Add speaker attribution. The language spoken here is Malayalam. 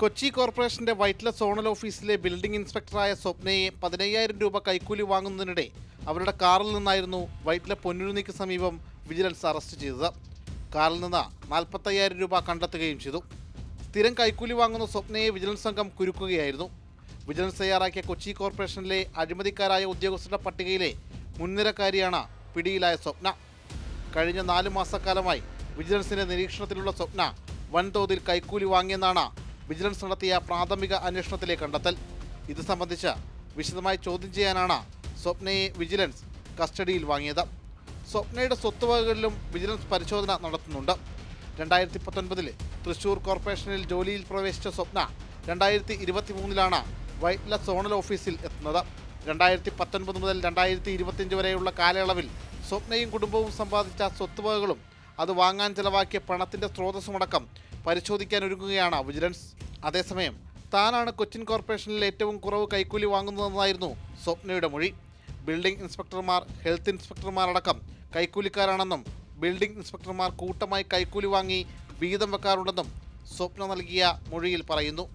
Speaker 1: കൊച്ചി കോർപ്പറേഷന്റെ വൈറ്റ്ല സോണൽ ഓഫീസിലെ ബിൽഡിംഗ് ഇൻസ്പെക്ടറായ സ്വപ്നയെ 15,000 രൂപ കൈക്കൂലി വാങ്ങുന്നതിനിടെ അവരുടെ കാറിൽ നിന്നായിരുന്നു വൈറ്റ്ല പൊന്നുരുന്നിക്ക് സമീപം വിജിലൻസ് അറസ്റ്റ് ചെയ്തത്. കാറിൽ നിന്ന് 45,000 രൂപ കണ്ടെത്തുകയും ചെയ്തു. സ്ഥിരം കൈക്കൂലി വാങ്ങുന്ന സ്വപ്നയെ വിജിലൻസ് സംഘം കുരുക്കുകയായിരുന്നു. വിജിലൻസ് തയ്യാറാക്കിയ കൊച്ചി കോർപ്പറേഷനിലെ അഴിമതിക്കാരായ ഉദ്യോഗസ്ഥരുടെ പട്ടികയിലെ മുൻനിരക്കാരിയാണ് പിടിയിലായ സ്വപ്ന. കഴിഞ്ഞ 4 മാസക്കാലമായി വിജിലൻസിന്റെ നിരീക്ഷണത്തിലുള്ള സ്വപ്ന വൻതോതിൽ കൈക്കൂലി വാങ്ങിയെന്നാണ് വിജിലൻസ് നടത്തിയ പ്രാഥമിക അന്വേഷണത്തിലെ കണ്ടെത്തൽ. ഇത് സംബന്ധിച്ച് വിശദമായി ചോദ്യം ചെയ്യാനാണ് സ്വപ്നയെ വിജിലൻസ് കസ്റ്റഡിയിൽ വാങ്ങിയത്. സ്വപ്നയുടെ സ്വത്തുവകകളിലും വിജിലൻസ് പരിശോധന നടത്തുന്നുണ്ട്. 2019 തൃശൂർ കോർപ്പറേഷനിൽ ജോലിയിൽ പ്രവേശിച്ച സ്വപ്ന 2023 വൈറ്റ്ല സോണൽ ഓഫീസിൽ എത്തുന്നത്. 2019 മുതൽ 2025 വരെയുള്ള കാലയളവിൽ സ്വപ്നയും കുടുംബവും സമ്പാദിച്ച സ്വത്തുവകകളും അത് വാങ്ങാൻ ചെലവാക്കിയ പണത്തിൻ്റെ സ്രോതസ്സുമടക്കം പരിശോധിക്കാനൊരുങ്ങുകയാണ് വിജിലൻസ്. അതേസമയം താനാണ് കൊച്ചിൻ കോർപ്പറേഷനിൽ ഏറ്റവും കുറവ് കൈക്കൂലി വാങ്ങുന്നതെന്നായിരുന്നു സ്വപ്നയുടെ മൊഴി. ബിൽഡിംഗ് ഇൻസ്പെക്ടർമാർ, ഹെൽത്ത് ഇൻസ്പെക്ടർമാരടക്കം കൈക്കൂലിക്കാരാണെന്നും ബിൽഡിംഗ് ഇൻസ്പെക്ടർമാർ കൂട്ടമായി കൈക്കൂലി വാങ്ങി വീതം വെക്കാറുണ്ടെന്നും സ്വപ്ന നൽകിയ മൊഴിയിൽ പറയുന്നു.